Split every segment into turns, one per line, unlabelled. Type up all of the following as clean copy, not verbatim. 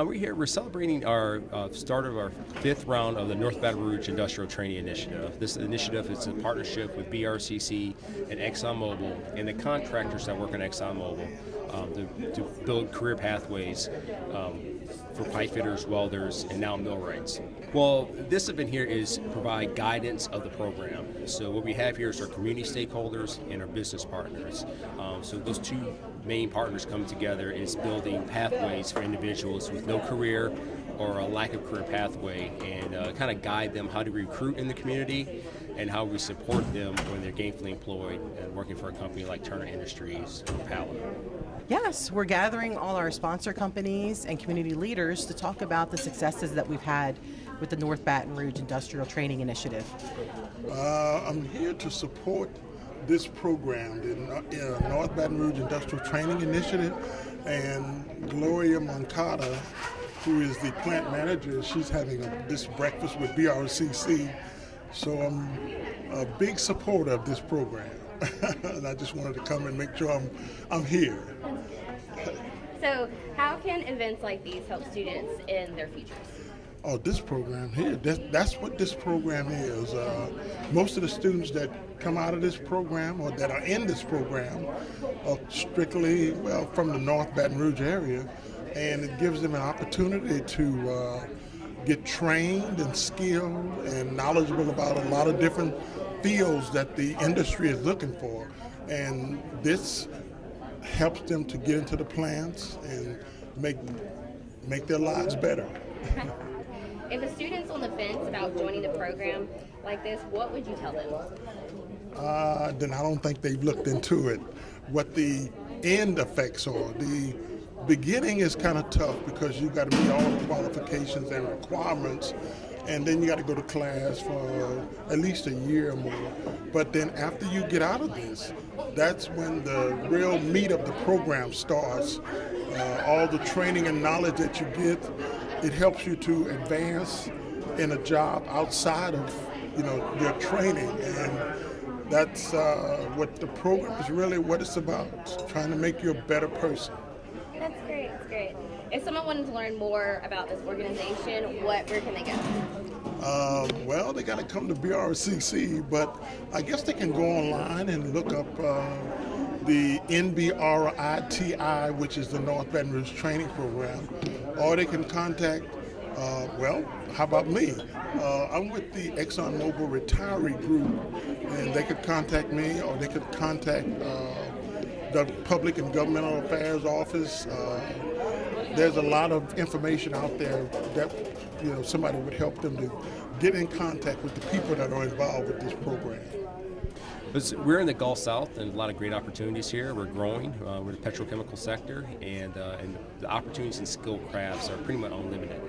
We're celebrating our start of our fifth round of the North Baton Rouge Industrial Training Initiative. This initiative is a partnership with BRCC and ExxonMobil and the contractors that work on ExxonMobil to build career pathways for pipe fitters, welders, and now millwrights. Well, this event here is provide guidance of the program. So what we have here is our community stakeholders and our business partners. So those two main partners come together is building pathways for individuals with no career or a lack of career pathway, and kind of guide them how to recruit in the community and how we support them when they're gainfully employed and working for a company like Turner Industries or Palo.
Yes, we're gathering all our sponsor companies and community leaders to talk about the successes that we've had with the North Baton Rouge Industrial Training Initiative.
I'm here to support this program, the North Baton Rouge Industrial Training Initiative, and Gloria Moncada, who is the plant manager, she's having this breakfast with BRCC. So I'm a big supporter of this program. And I just wanted to come and make sure I'm here.
So how can events like these help students in their futures?
Oh, this program here, that's what this program is. Most of the students that come out of this program or that are in this program are strictly, from the North Baton Rouge area, and it gives them an opportunity to get trained and skilled and knowledgeable about a lot of different fields that the industry is looking for. And this helps them to get into the plants and make their lives better.
If a student's on the fence about joining a program like this, what would you tell them?
Then I don't think they've looked into it, what the end effects are. The beginning is kind of tough because you got to meet all the qualifications and requirements, and then you got to go to class for at least a year or more. But then after you get out of this, that's when the real meat of the program starts. All the training and knowledge that you get, it helps you to advance in a job outside of your training, and that's what the program is really what it's about, trying to make you a better person.
That's great, that's great. If someone wanted to learn more about this organization, where can they go?
They got to come to BRCC, but I guess they can go online and look up the NBRITI, which is the North Baton Rouge Training Program, or they can contact, how about me? I'm with the ExxonMobil Retiree Group, and they could contact me, or they could contact the Public and Governmental Affairs Office. There's a lot of information out there that somebody would help them to get in contact with the people that are involved with this program.
We're in the Gulf South, and a lot of great opportunities here. We're growing. We're the petrochemical sector, and the opportunities in skilled crafts are pretty much unlimited.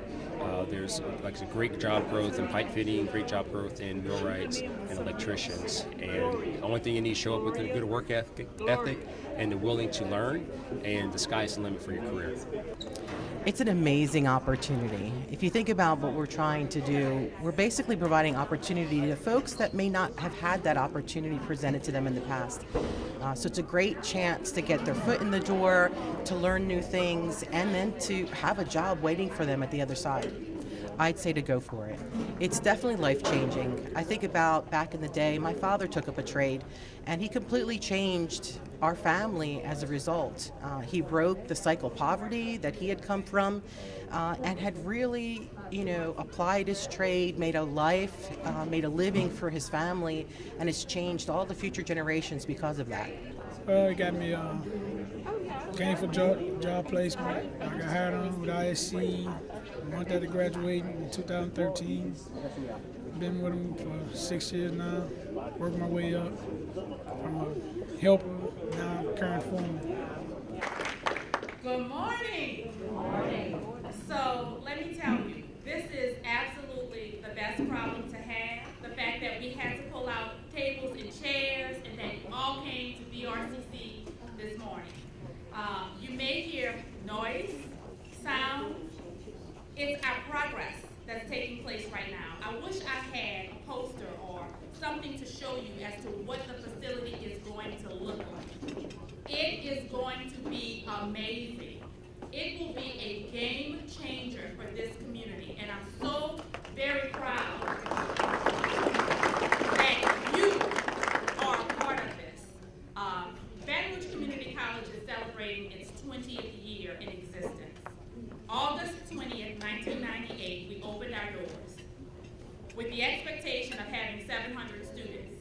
There's a great job growth in pipe fitting, great job growth in millwrights and electricians. And the only thing you need to show up with is a good work ethic and the willing to learn, and the sky's the limit for your career.
It's an amazing opportunity. If you think about what we're trying to do, we're basically providing opportunity to folks that may not have had that opportunity presented to them in the past. So it's a great chance to get their foot in the door, to learn new things, and then to have a job waiting for them at the other side. I'd say to go for it. It's definitely life-changing. I think about back in the day, my father took up a trade, and he completely changed our family as a result. He broke the cycle of poverty that he had come from, and had really, applied his trade, made a life, made a living for his family, and has changed all the future generations because of that.
It got me gainful job placement. I got hired on with ISC. Month after graduating in 2013. Been with them for 6 years now. Worked my way up from a helper, now current foreman.
Good morning. Good morning. So let me tell you, this is absolutely the best problem to have. The fact that we had to pull out tables and chairs and that you all came to BRCC this morning. You may hear noise, sound. It's our progress that's taking place right now. I wish I had a poster or something to show you as to what the facility is going to look like. It is going to be amazing. It will be a game-changing with the expectation of having 700 students.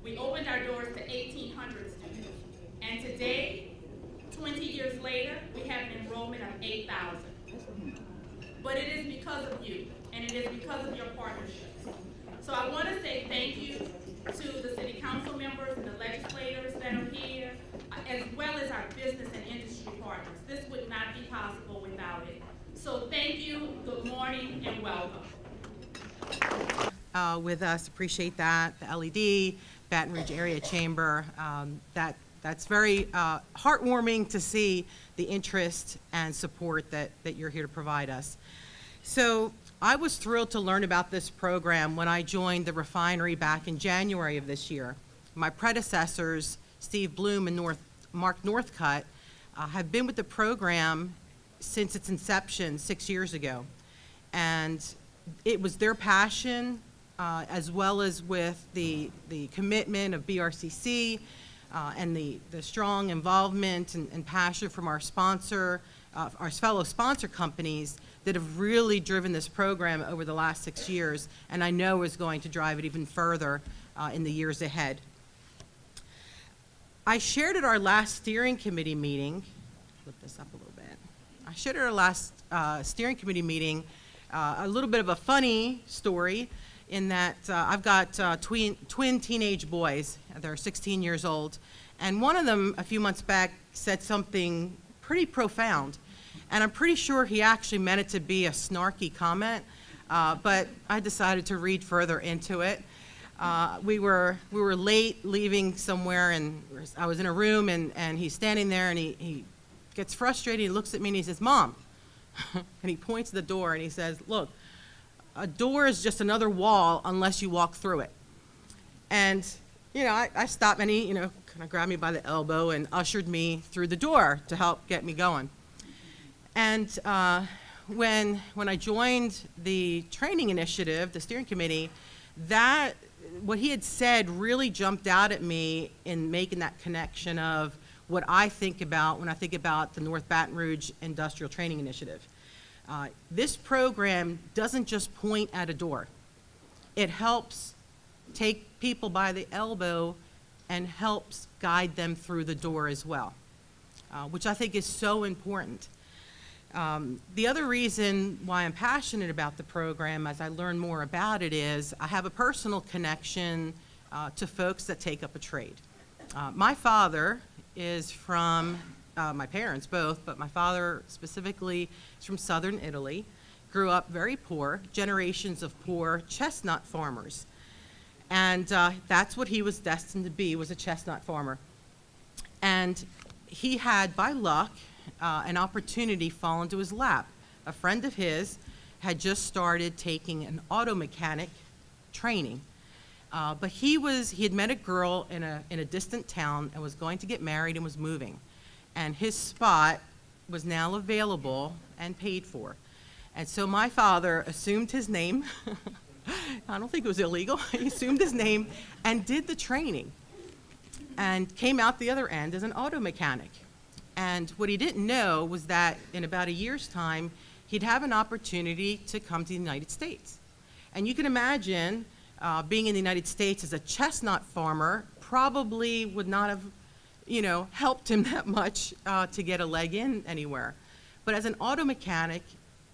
We opened our doors to 1,800 students. And today, 20 years later, we have an enrollment of 8,000. But it is because of you, and it is because of your partnerships. So I want to say thank you to the city council members and the legislators that are here, as well as our business and industry partners. This would not be possible without it. So thank you, good morning, and welcome.
With us, appreciate that, the LED, Baton Rouge Area Chamber. That's very heartwarming to see the interest and support that you're here to provide us. So I was thrilled to learn about this program when I joined the refinery back in January of this year. My predecessors, Steve Bloom and Mark Northcutt, have been with the program since its inception 6 years ago. And it was their passion, as well as with the commitment of BRCC and the strong involvement and passion from our sponsor, our fellow sponsor companies that have really driven this program over the last 6 years, and I know is going to drive it even further in the years ahead. I shared at our last steering committee meeting, flip this up a little bit. I shared at our last steering committee meeting a little bit of a funny story in that I've got twin teenage boys. They're 16 years old, and one of them a few months back said something pretty profound, and I'm pretty sure he actually meant it to be a snarky comment, but I decided to read further into it. We were late leaving somewhere, and I was in a room, and he's standing there, and he gets frustrated. He looks at me and he says, "Mom," and he points to the door and he says, "Look, a door is just another wall unless you walk through it." And I stopped, and he kind of grabbed me by the elbow and ushered me through the door to help get me going. And when I joined the training initiative, the steering committee, what he had said really jumped out at me in making that connection of what I think about when I think about the North Baton Rouge Industrial Training Initiative. This program doesn't just point at a door. It helps take people by the elbow and helps guide them through the door as well, which I think is so important. The other reason why I'm passionate about the program as I learn more about it is I have a personal connection to folks that take up a trade. My father is from, my parents both, but my father specifically is from southern Italy, grew up very poor, generations of poor chestnut farmers. And that's what he was destined to be, was a chestnut farmer. And he had, by luck, an opportunity fall into his lap. A friend of his had just started taking an auto mechanic training. But he had met a girl in a distant town and was going to get married and was moving. And his spot was now available and paid for. And so my father assumed his name. I don't think it was illegal. He assumed his name and did the training and came out the other end as an auto mechanic. And what he didn't know was that in about a year's time, he'd have an opportunity to come to the United States. And you can imagine being in the United States as a chestnut farmer probably would not have, helped him that much to get a leg in anywhere. But as an auto mechanic,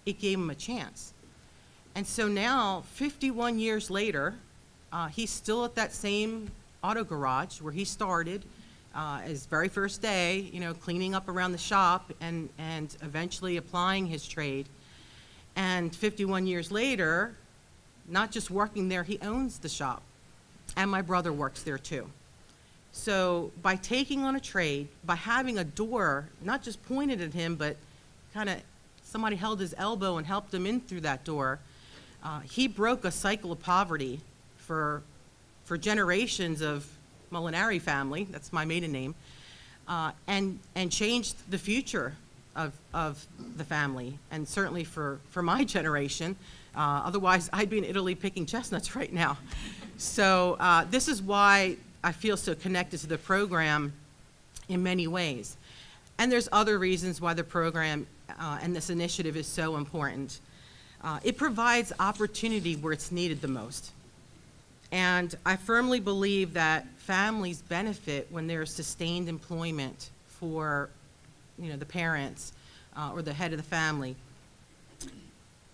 it gave him a chance. And so now, 51 years later, he's still at that same auto garage where he started his very first day, cleaning up around the shop and eventually applying his trade. And 51 years later, not just working there, he owns the shop. And my brother works there too. So by taking on a trade, by having a door, not just pointed at him, but kind of somebody held his elbow and helped him in through that door, he broke a cycle of poverty for generations of Molinari family, that's my maiden name, and changed the future of the family, and certainly for my generation. Otherwise, I'd be in Italy picking chestnuts right now. So this is why I feel so connected to the program in many ways. And there's other reasons why the program and this initiative is so important. It provides opportunity where it's needed the most. And I firmly believe that families benefit when there's sustained employment for, the parents or the head of the family.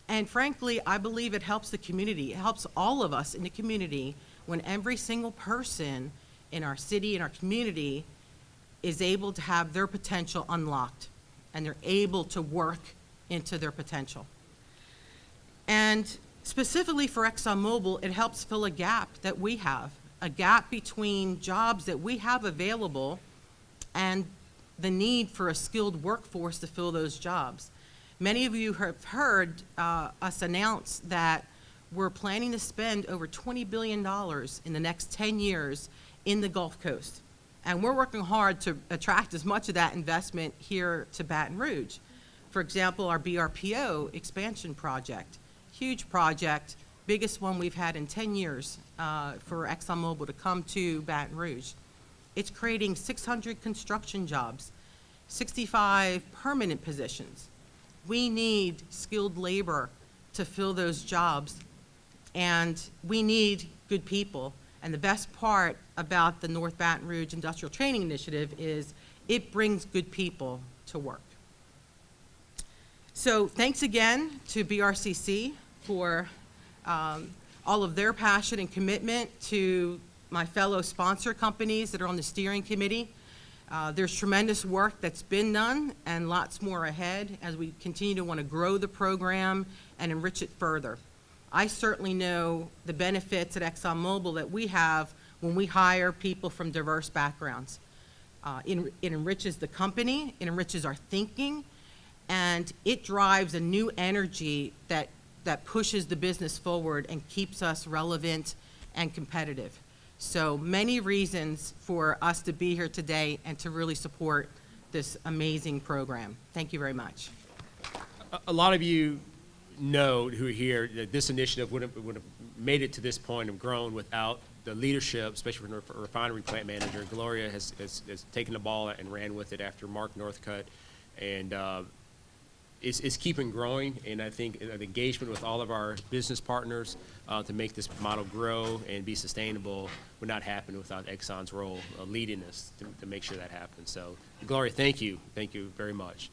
And frankly, I believe it helps the community. It helps all of us in the community when every single person in our city, in our community, is able to have their potential unlocked and they're able to work into their potential. And specifically for ExxonMobil, it helps fill a gap that we have, a gap between jobs that we have available and the need for a skilled workforce to fill those jobs. Many of you have heard us announce that we're planning to spend over $20 billion in the next 10 years in the Gulf Coast. And we're working hard to attract as much of that investment here to Baton Rouge. For example, our BRPO expansion project, huge project, biggest one we've had in 10 years for ExxonMobil to come to Baton Rouge. It's creating 600 construction jobs, 65 permanent positions. We need skilled labor to fill those jobs, and we need good people. And the best part about the North Baton Rouge Industrial Training Initiative is it brings good people to work. So thanks again to BRCC for all of their passion and commitment, to my fellow sponsor companies that are on the steering committee. There's tremendous work that's been done and lots more ahead as we continue to want to grow the program and enrich it further. I certainly know the benefits at ExxonMobil that we have when we hire people from diverse backgrounds. It enriches the company, it enriches our thinking, and it drives a new energy that pushes the business forward and keeps us relevant and competitive. So many reasons for us to be here today and to really support this amazing program. Thank you very much.
A lot of you know who are here that this initiative would have made it to this point and grown without the leadership, especially from the refinery plant manager. Gloria has taken the ball and ran with it after Mark Northcutt, and it's keeping growing. And I think the engagement with all of our business partners to make this model grow and be sustainable would not happen without Exxon's role leading us to make sure that happens. So, Gloria, thank you very much.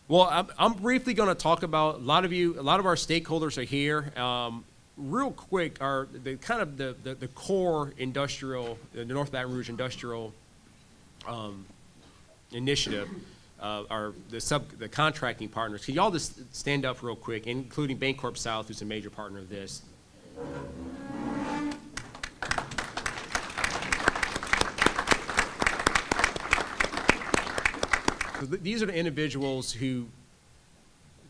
Well, I'm briefly going to talk about a lot of our stakeholders are here. Real quick, are the core industrial, the North Baton Rouge Industrial Initiative, are the contracting partners. Can y'all just stand up real quick, including Bancorp South, who's a major partner of this. So these are the individuals who,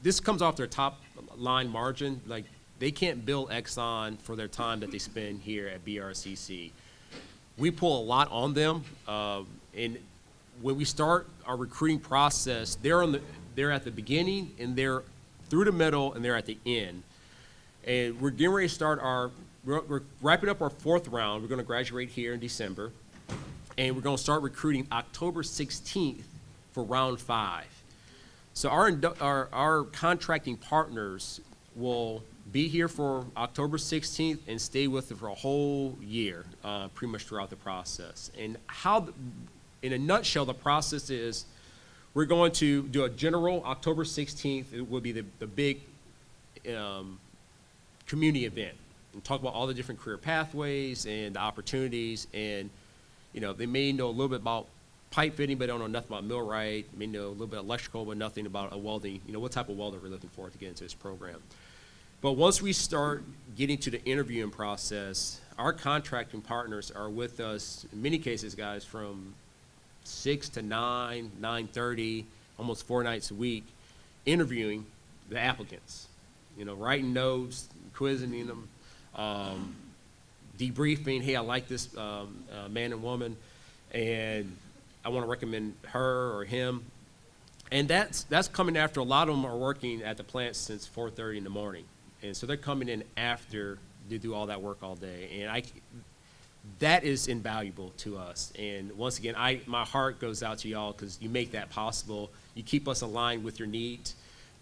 this comes off their top line margin. Like, they can't bill Exxon for their time that they spend here at BRCC. We pull a lot on them, and when we start our recruiting process, they're at the beginning, and they're through the middle, and they're at the end. And we're getting ready to start we're wrapping up our 4th round. We're going to graduate here in December, and we're going to start recruiting October 16th for round 5. So our contracting partners will be here for October 16th and stay with it for a whole year, pretty much throughout the process. And in a nutshell, the process is we're going to do a general October 16th. It will be the big community event, and talk about all the different career pathways and the opportunities. And they may know a little bit about pipe fitting, but don't know nothing about millwright. May know a little bit electrical, but nothing about a welding. What type of welder we're looking for to get into this program. But once we start getting to the interviewing process, our contracting partners are with us, in many cases, guys, from 6 to 9, 9:30, almost 4 nights a week, interviewing the applicants. Writing notes, quizzing them, debriefing. Hey, I like this man and woman, and I want to recommend her or him. And that's coming after a lot of them are working at the plant since 4:30 in the morning. And so they're coming in after to do all that work all day. And that is invaluable to us. And once again, my heart goes out to y'all because you make that possible. You keep us aligned with your needs.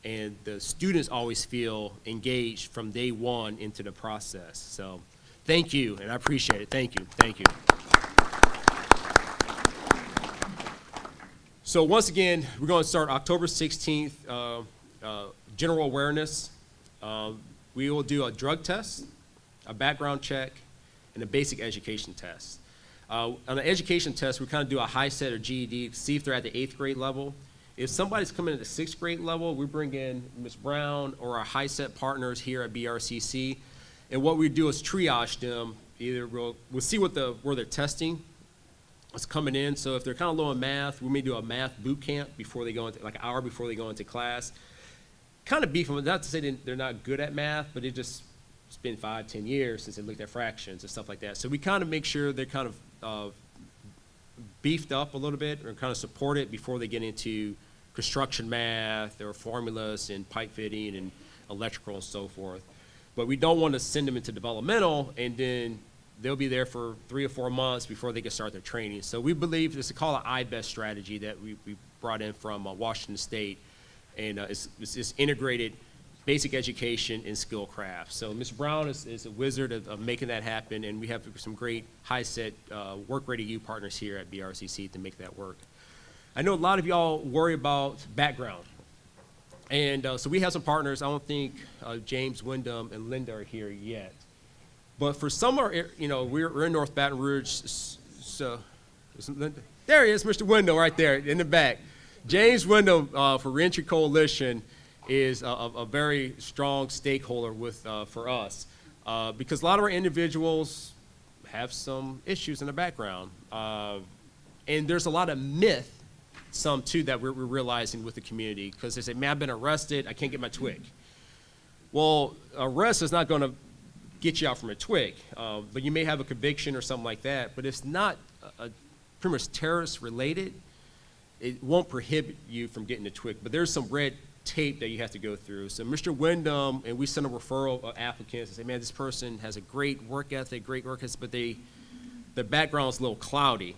and the students always feel engaged from day one into the process. So thank you, and I appreciate it. Thank you. Thank you. So once again, we're going to start October 16th, general awareness. We will do a drug test, a background check, and a basic education test. On the education test, we kind of do a high set or GED to see if they're at the 8th grade level. If somebody's coming at the 6th grade level, we bring in Ms. Brown or our high set partners here at BRCC. And what we do is triage them. Either we'll see where they're testing is coming in. So if they're kind of low in math, we may do a math boot camp before they go into, like an hour before they go into class. Kind of beef them, not to say they're not good at math, but it's been 5-10 years since they looked at fractions and stuff like that. So we kind of make sure they're kind of beefed up a little bit, or kind of support it before they get into construction math or formulas and pipe fitting and electrical and so forth. But we don't want to send them into developmental and then they'll be there for 3 or 4 months before they can start their training. So we believe this is called an IBEST strategy that we brought in from Washington State, and it's integrated basic education and skill crafts. So Ms. Brown is a wizard of making that happen, and we have some great high-set work-ready U partners here at BRCC to make that work. I know a lot of y'all worry about background, and so we have some partners. I don't think James, Wyndham, and Linda are here yet. But for some, we're in North Baton Rouge, so there he is, Mr. Wyndham right there in the back. James Wyndham for Reentry Coalition is a very strong stakeholder for us because a lot of our individuals have some issues in the background. And there's a lot of myth, some too, that we're realizing with the community, because they say, man, I've been arrested, I can't get my twig. Well, arrest is not going to get you out from a twig, but you may have a conviction or something like that, but it's not pretty much terrorist related. It won't prohibit you from getting a twig, but there's some red tape that you have to go through. So Mr. Wyndham, and we send a referral of applicants and say, man, this person has a great work ethic, but their background is a little cloudy,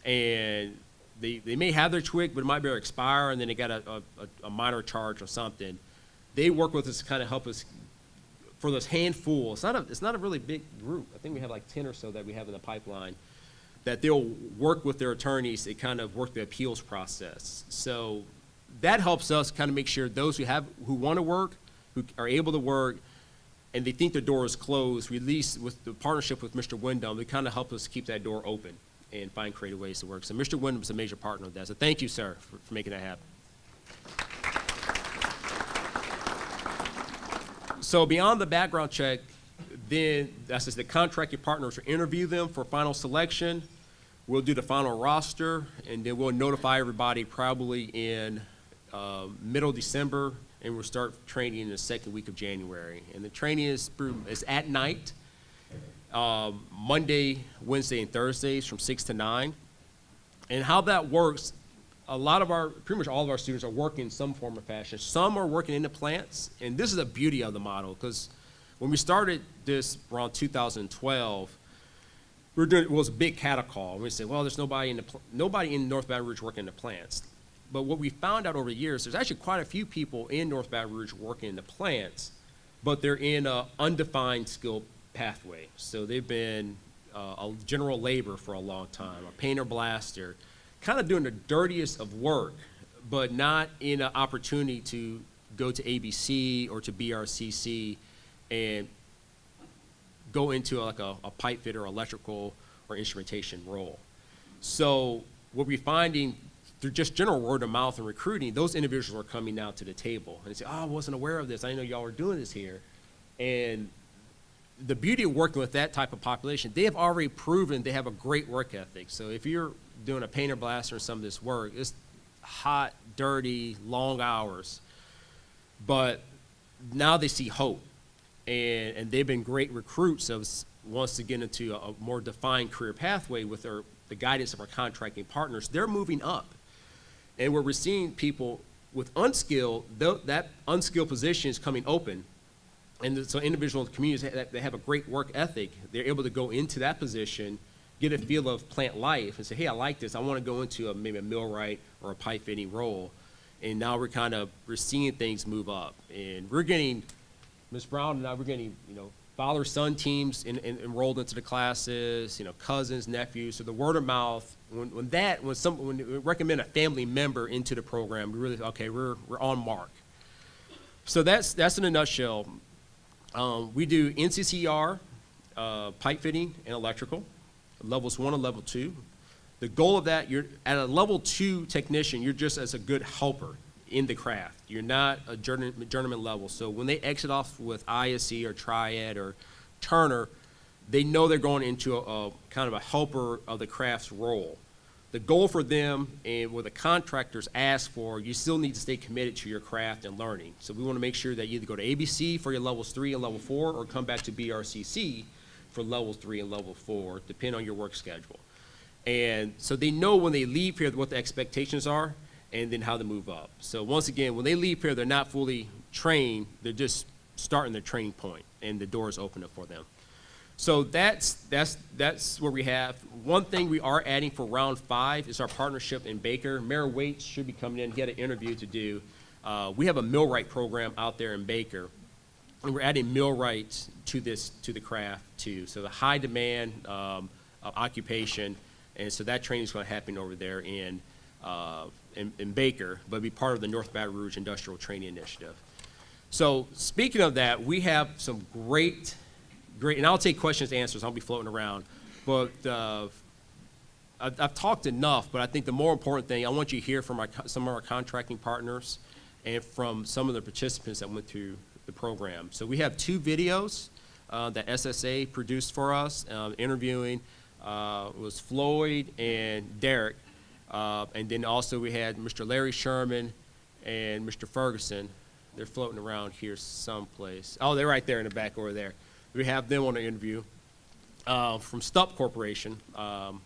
and they may have their twig, but it might be expire, and then they got a minor charge or something. They work with us to kind of help us for this handful. It's not a really big group. I think we have like 10 or so that we have in the pipeline, that they'll work with their attorneys to kind of work the appeals process. So that helps us kind of make sure those who want to work, who are able to work, and they think the door is closed, we at least, with the partnership with Mr. Wyndham, they kind of help us keep that door open and find creative ways to work. So Mr. Wyndham is a major partner of that. So thank you, sir, for making that happen. So beyond the background check, then that's just the contracted partners will interview them for final selection. We'll do the final roster, and then we'll notify everybody probably in middle December, and we'll start training in the second week of January. And the training is at night, Monday, Wednesday, and Thursdays from 6 to 9. And how that works, pretty much all of our students are working in some form or fashion. Some are working in the plants, and this is the beauty of the model, because when we started this around 2012, it was a big cattle call. We said, well, there's nobody in North Baton Rouge working in the plants. But what we found out over the years, there's actually quite a few people in North Baton Rouge working in the plants, but they're in an undefined skill pathway. So they've been a general labor for a long time, a painter blaster, kind of doing the dirtiest of work, but not in an opportunity to go to ABC or to BRCC and go into like a pipe fitter, electrical, or instrumentation role. So what we're finding through just general word of mouth and recruiting, those individuals are coming now to the table and they say, oh, I wasn't aware of this. I didn't know y'all were doing this here. And the beauty of working with that type of population, they have already proven they have a great work ethic. So if you're doing a painter blaster or some of this work, it's hot, dirty, long hours. But now they see hope. And they've been great recruits of wants to get into a more defined career pathway with the guidance of our contracting partners. They're moving up. And where we're seeing people with unskilled, that unskilled position is coming open. And so individual communities that have a great work ethic, they're able to go into that position, get a feel of plant life, and say, hey, I like this. I want to go into maybe a millwright or a pipe fitting role. and now we're seeing things move up, and we're getting, Ms. Brown and I, we're getting, father-son teams enrolled into the classes, cousins, nephews. So the word of mouth, when we recommend a family member into the program, we really, okay, we're on mark. So that's in a nutshell. We do NCCR, pipe fitting, and electrical, levels 1 and level 2. The goal of that, you're at a level 2 technician, you're just as a good helper in the craft. You're not a journeyman level. So when they exit off with ISC or Triad or Turner, they know they're going into a kind of a helper of the craft's role. The goal for them, and what the contractors ask for, you still need to stay committed to your craft and learning. So we want to make sure that you either go to ABC for your levels 3 and level 4, or come back to BRCC for levels 3 and level 4, depending on your work schedule. And so they know when they leave here what the expectations are, and then how to move up. So once again, when they leave here, they're not fully trained, they're just starting their training point, and the doors open up for them. So that's what we have. One thing we are adding for round 5 is our partnership in Baker. Mayor Waits should be coming in. He had an interview to do. We have a millwright program out there in Baker, and we're adding millwrights to the craft too. So the high demand of occupation, and so that training is going to happen over there in Baker, but be part of the North Baton Rouge Industrial Training Initiative. So speaking of that, we have some great, and I'll take questions and answers, I'll be floating around, but I've talked enough, but I think the more important thing, I want you to hear from some of our contracting partners and from some of the participants that went through the program. So we have 2 videos that SSA produced for us, interviewing was Floyd and Derek. And then also we had Mr. Larry Sherman and Mr. Ferguson. They're floating around here someplace. Oh, they're right there in the back over there. We have them on the interview. From Stupp Corporation,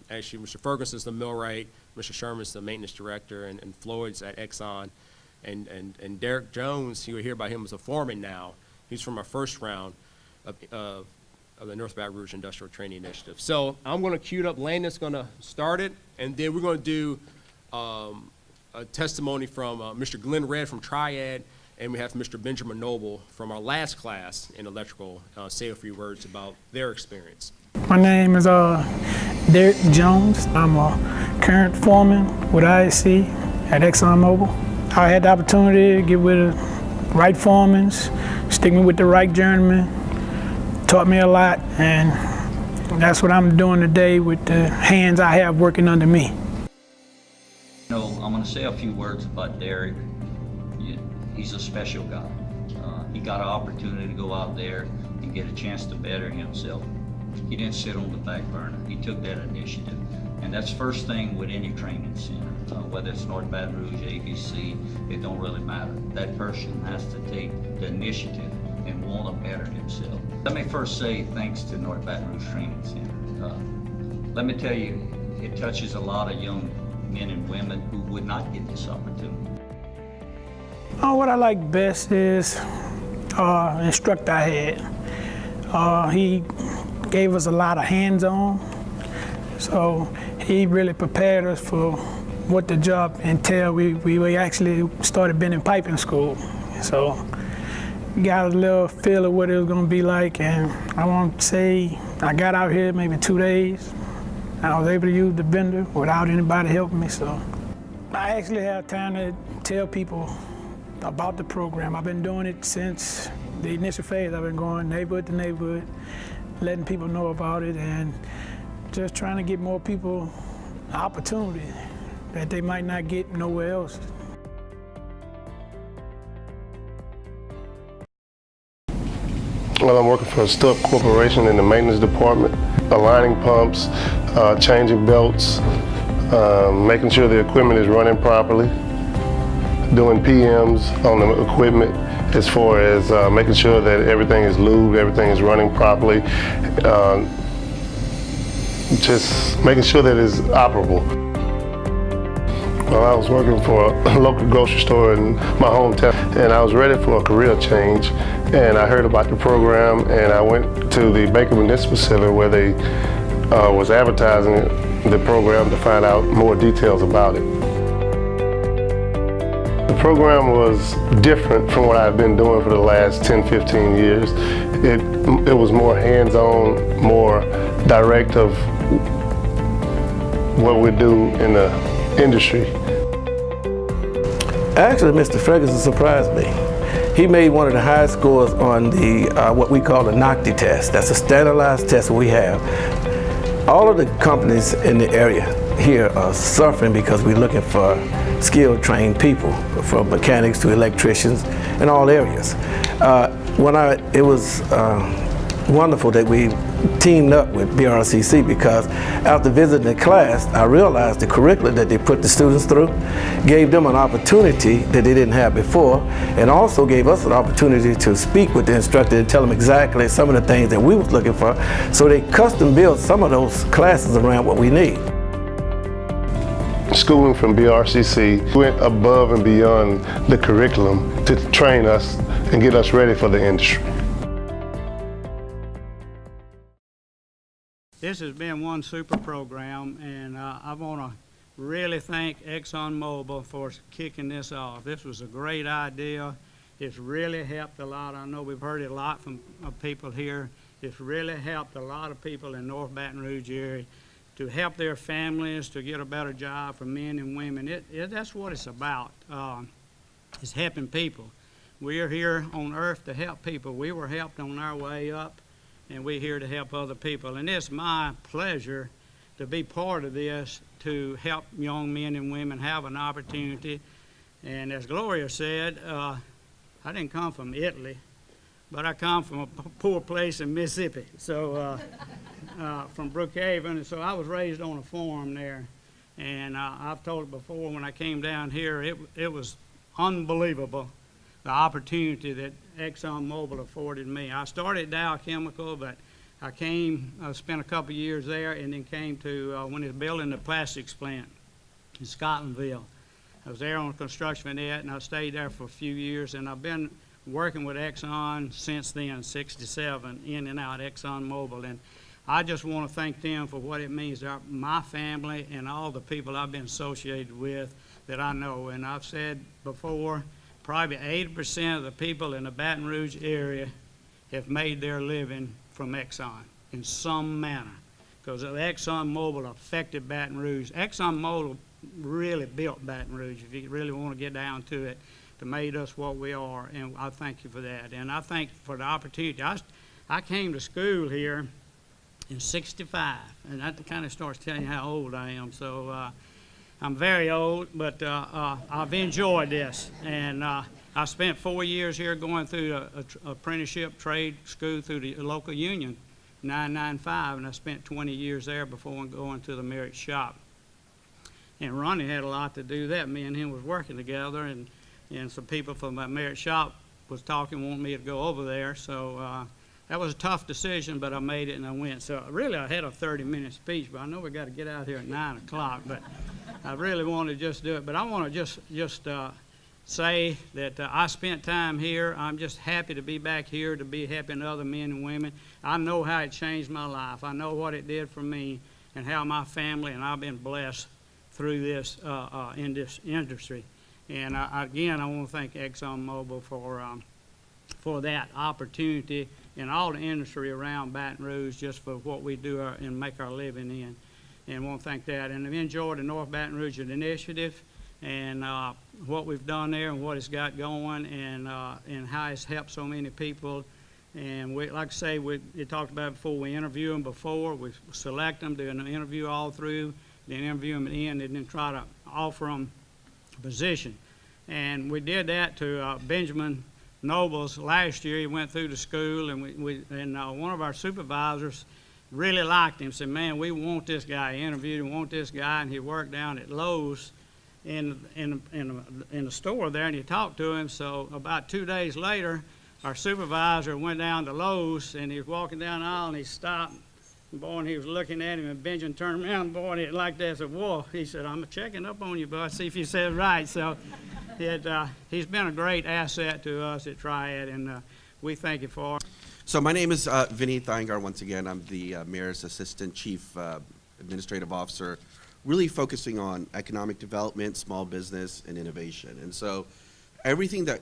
actually Mr. Ferguson's the millwright, Mr. Sherman's the maintenance director, and Floyd's at Exxon. And Derek Jones, you will hear about him as a foreman now. He's from our first round of the North Baton Rouge Industrial Training Initiative. So I'm going to cue it up. Landon's going to start it, and then we're going to do a testimony from Mr. Glenn Red from Triad, and we have Mr. Benjamin Noble from our last class in electrical say a few words about their experience.
My name is Derek Jones. I'm a current foreman with ISC at ExxonMobil. I had the opportunity to get with the right foremen, stick me with the right journeyman, taught me a lot, and that's what I'm doing today with the hands I have working under me.
I'm going to say a few words about Derek. He's a special guy. He got an opportunity to go out there and get a chance to better himself. He didn't sit on the back burner. He took that initiative. And that's first thing with any training center, whether it's North Baton Rouge, ABC, it don't really matter. That person has to take the initiative and want to better himself. Let me first say thanks to North Baton Rouge Training Center. Let me tell you, it touches a lot of young men and women who would not get this opportunity.
What I like best is the instructor I had. He gave us a lot of hands-on, so he really prepared us for what the job entailed. We actually started been in piping school, so got a little feel of what it was going to be like, and I want to say I got out here maybe 2 days. I was able to use the bender without anybody helping me, so I actually have time to tell people about the program. I've been doing it since the initial phase. I've been going neighborhood to neighborhood, letting people know about it, and just trying to get more people an opportunity that they might not get nowhere else.
Well, I'm working for Stupp Corporation in the maintenance department, aligning pumps, changing belts, making sure the equipment is running properly, doing PMs on the equipment as far as making sure that everything is lubed, everything is running properly, just making sure that it's operable. Well, I was working for a local grocery store in my hometown, and I was ready for a career change, and I heard about the program, and I went to the Baker Municipal Center where they was advertising the program to find out more details about it. The program was different from what I've been doing for the last 10, 15 years. It was more hands-on, more direct of what we do in the industry.
Actually, Mr. Ferguson surprised me. He made one of the highest scores on the what we call the NOCTI test. That's a standardized test we have. All of the companies in the area here are suffering because we're looking for skilled, trained people, from mechanics to electricians in all areas. It was wonderful that we teamed up with BRCC, because after visiting the class, I realized the curriculum that they put the students through gave them an opportunity that they didn't have before, and also gave us an opportunity to speak with the instructor and tell them exactly some of the things that we was looking for. So they custom built some of those classes around what we need.
Schooling from BRCC went above and beyond the curriculum to train us and get us ready for the industry.
This has been one super program, and I want to really thank ExxonMobil for kicking this off. This was a great idea. It's really helped a lot. I know we've heard it a lot from people here. It's really helped a lot of people in North Baton Rouge area to help their families, to get a better job for men and women. That's what it's about. It's helping people. We are here on earth to help people. We were helped on our way up, and we're here to help other people. And it's my pleasure to be part of this, to help young men and women have an opportunity. And as Gloria said, I didn't come from Italy, but I come from a poor place in Mississippi, so from Brookhaven. And so I was raised on a farm there. And I've told it before, when I came down here, it was unbelievable, the opportunity that ExxonMobil afforded me. I started Dow Chemical, but I spent a couple years there, and then came to when they were building the plastics plant in Scotlandville. I was there on construction for that, and I stayed there for a few years, and I've been working with Exxon since then, 67, in and out ExxonMobil. And I just want to thank them for what it means to my family and all the people I've been associated with that I know. And I've said before, probably 80% of the people in the Baton Rouge area have made their living from Exxon in some manner, because ExxonMobil affected Baton Rouge. ExxonMobil really built Baton Rouge, if you really want to get down to it, to made us what we are, and I thank you for that. And I thank you for the opportunity. I came to school here in 65, and that kind of starts telling you how old I am. So I'm very old, but I've enjoyed this. And I spent 4 years here going through a apprenticeship trade school through the local union, 995, and I spent 20 years there before going to the merit shop. And Ronnie had a lot to do with that. Me and him was working together, and some people from my merit shop was wanting me to go over there. So that was a tough decision, but I made it and I went. So really I had a 30-minute speech, but I know we got to get out here at 9 o'clock, but I really want to just do it. But I want to just say that I spent time here. I'm just happy to be back here, to be helping other men and women. I know how it changed my life. I know what it did for me and how my family and I've been blessed through this in this industry. And again, I want to thank ExxonMobil for that opportunity, and all the industry around Baton Rouge, just for what we do and make our living in. And I want to thank that. And I've enjoyed the North Baton Rouge Initiative and what we've done there and what it's got going, and how it's helped so many people. And we, like I say, we talked about it before, we interview them before, we select them, do an interview all through, then interview them at the end, and then try to offer them a position. And we did that to Benjamin Nobles last year. He went through the school, and one of our supervisors really liked him, said, man, we want this guy. He interviewed him, want this guy, and he worked down at Lowe's in the store there, and he talked to him. So about 2 days later, our supervisor went down to Lowe's, and he was walking down the aisle, and he stopped. And boy, and he was looking at him, and Benjamin turned around, and boy, and he like that, said, whoa. He said, I'm checking up on you, bud, see if you said it right. So he's been a great asset to us at Triad, and we thank you for it.
So my name is Vinny Theingar. Once again, I'm the Mayor's Assistant Chief Administrative Officer, really focusing on economic development, small business, and innovation. And so everything that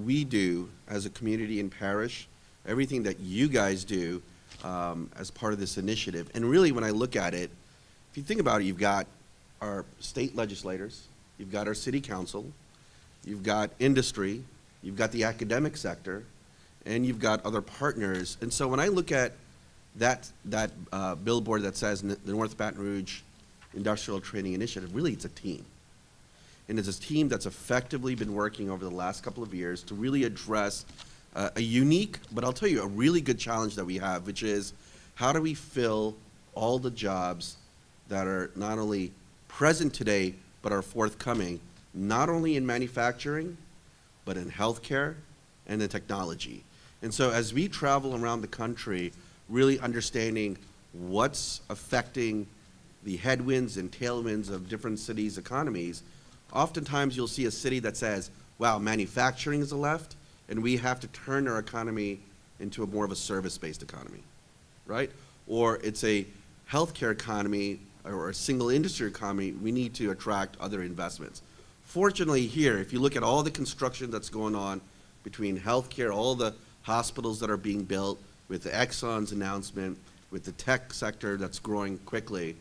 we do as a community and parish, everything that you guys do as part of this initiative. And really, when I look at it, if you think about it, you've got our state legislators, you've got our city council, you've got industry, you've got the academic sector, and you've got other partners. And so when I look at that billboard that says the North Baton Rouge Industrial Training Initiative, really it's a team. And it's a team that's effectively been working over the last couple of years to really address a unique, but I'll tell you, a really good challenge that we have, which is how do we fill all the jobs that are not only present today, but are forthcoming, not only in manufacturing, but in healthcare and in technology. And so as we travel around the country, really understanding what's affecting the headwinds and tailwinds of different cities' economies, oftentimes you'll see a city that says, wow, manufacturing is the left, and we have to turn our economy into a more of a service-based economy, right? Or it's a healthcare economy or a single industry economy, we need to attract other investments. Fortunately here, if you look at all the construction that's going on between healthcare, all the hospitals that are being built, with the Exxon's announcement, with the tech sector that's growing quickly,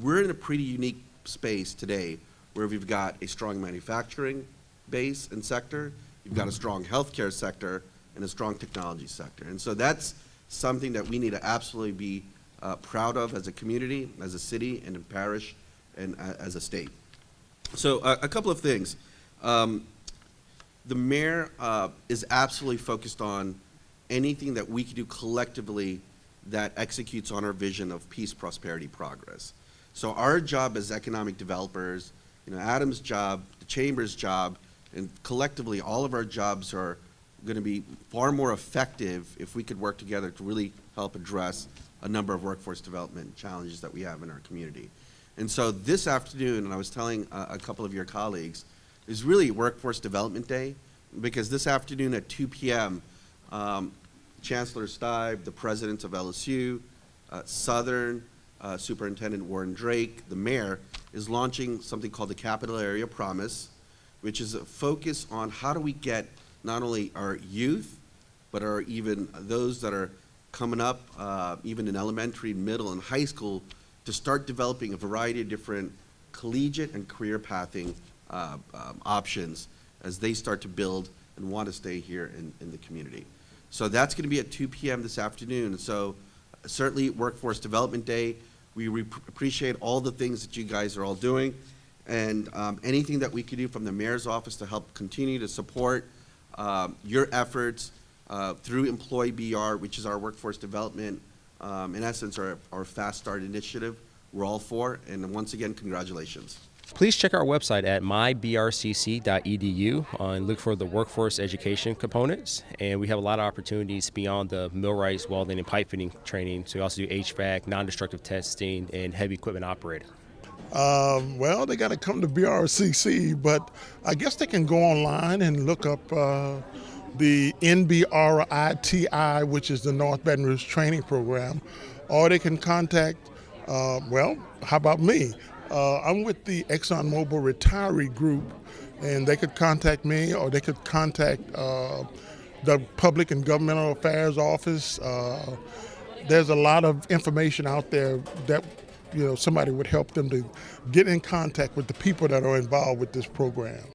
we're in a pretty unique space today where we've got a strong manufacturing base and sector, you've got a strong healthcare sector, and a strong technology sector. And so that's something that we need to absolutely be proud of as a community, as a city, and a parish, and as a state. So a couple of things. The mayor is absolutely focused on anything that we can do collectively that executes on our vision of peace, prosperity, progress. So our job as economic developers, Adam's job, the chamber's job, and collectively all of our jobs are going to be far more effective if we could work together to really help address a number of workforce development challenges that we have in our community. And so this afternoon, and I was telling a couple of your colleagues, is really Workforce Development Day, because this afternoon at 2 p.m., Chancellor Stibe, the president of LSU, Southern, Superintendent Warren Drake, the mayor, is launching something called the Capital Area Promise, which is a focus on how do we get not only our youth, but our even those that are coming up, even in elementary, middle, and high school, to start developing a variety of different collegiate and career pathing options as they start to build and want to stay here in the community. So that's going to be at 2 p.m. this afternoon. So certainly Workforce Development Day. We appreciate all the things that you guys are all doing, and anything that we can do from the mayor's office to help continue to support your efforts through Employee BR, which is our workforce development, in essence, our Fast Start initiative. We're all for, and once again, congratulations.
Please check our website at mybrcc.edu and look for the workforce education components. And we have a lot of opportunities beyond the millwrights, welding, and pipe fitting training. So we also do HVAC, non-destructive testing, and heavy equipment operator.
Well, they got to come to BRCC, but I guess they can go online and look up the NBRITI, which is the North Baton Rouge Training Program, or they can contact, well, how about me? I'm with the ExxonMobil retiree group, and they could contact me, or they could contact the Public and Governmental Affairs Office. There's a lot of information out there that somebody would help them to get in contact with the people that are involved with this program.